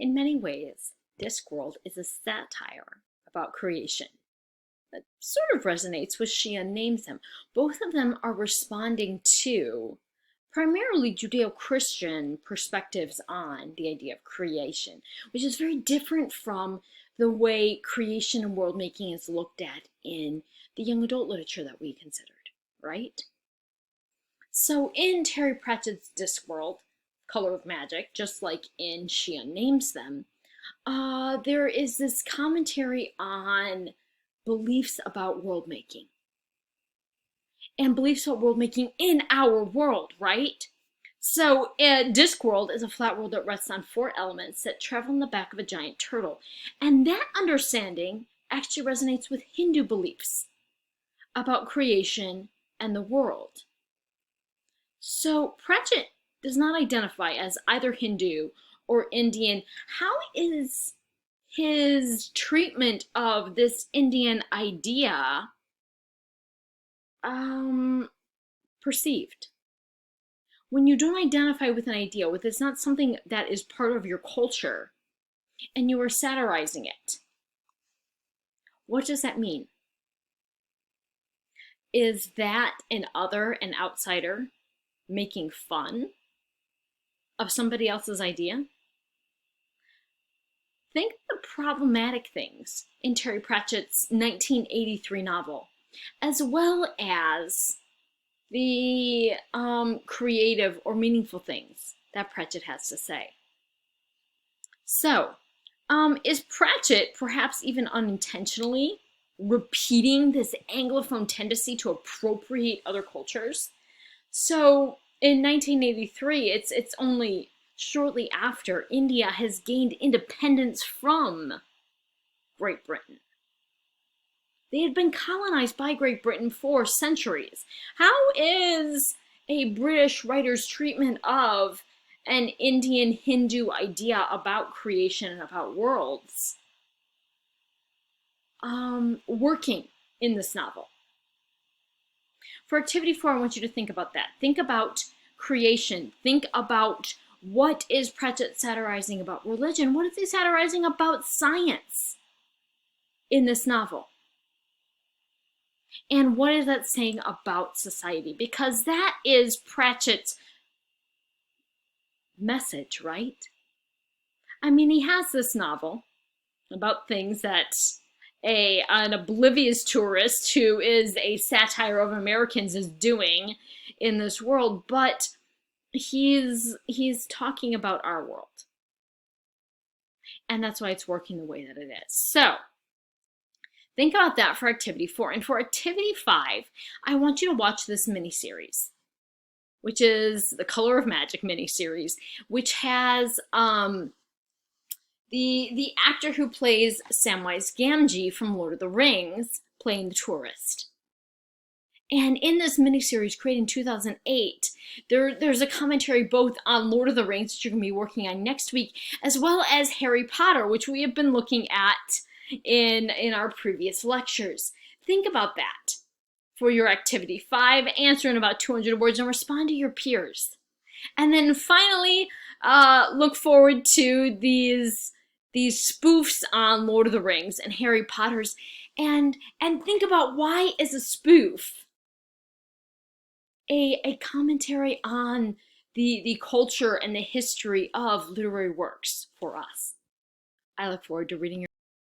In many ways, Discworld is a satire about creation that sort of resonates with Shia names him. Both of them are responding to primarily Judeo-Christian perspectives on the idea of creation, which is very different from the way creation and world making is looked at in the young adult literature that we considered, right? So in Terry Pratchett's Discworld, Color of Magic, just like in Shia Names Them, there is this commentary on beliefs about world making and beliefs about world making in our world, right? So, Discworld is a flat world that rests on four elements that travel in the back of a giant turtle. And that understanding actually resonates with Hindu beliefs about creation and the world. So, Pratchett does not identify as either Hindu or Indian. How is his treatment of this Indian idea perceived? When you don't identify with an idea, with it's not something that is part of your culture, and you are satirizing it, what does that mean? Is that an other, an outsider, making fun of somebody else's idea? Think of the problematic things in Terry Pratchett's 1983 novel, as well as the creative or meaningful things that Pratchett has to say. So, is Pratchett perhaps even unintentionally repeating this Anglophone tendency to appropriate other cultures? So, in 1983, it's only shortly after India has gained independence from Great Britain. They had been colonized by Great Britain for centuries. How is a British writer's treatment of an Indian Hindu idea about creation and about worlds working in this novel? For activity 4, I want you to think about that. Think about creation. Think about what is Pratchett satirizing about religion? What is he satirizing about science in this novel? And what is that saying about society? Because that is Pratchett's message, right? I mean, he has this novel about things that an oblivious tourist who is a satire of Americans is doing in this world, but he's talking about our world. And that's why it's working the way that it is. So, think about that for activity 4. And for activity 5, I want you to watch this miniseries, which is the Color of Magic miniseries, which has the actor who plays Samwise Gamgee from Lord of the Rings playing the tourist. And in this miniseries created in 2008, there's a commentary both on Lord of the Rings, which you're going to be working on next week, as well as Harry Potter, which we have been looking at in our previous lectures. Think about that for your activity 5. Answer in about 200 words and respond to your peers. And then finally, look forward to these spoofs on Lord of the Rings and Harry Potter's, and think about why is a spoof a commentary on the culture and the history of literary works for us. I look forward to reading your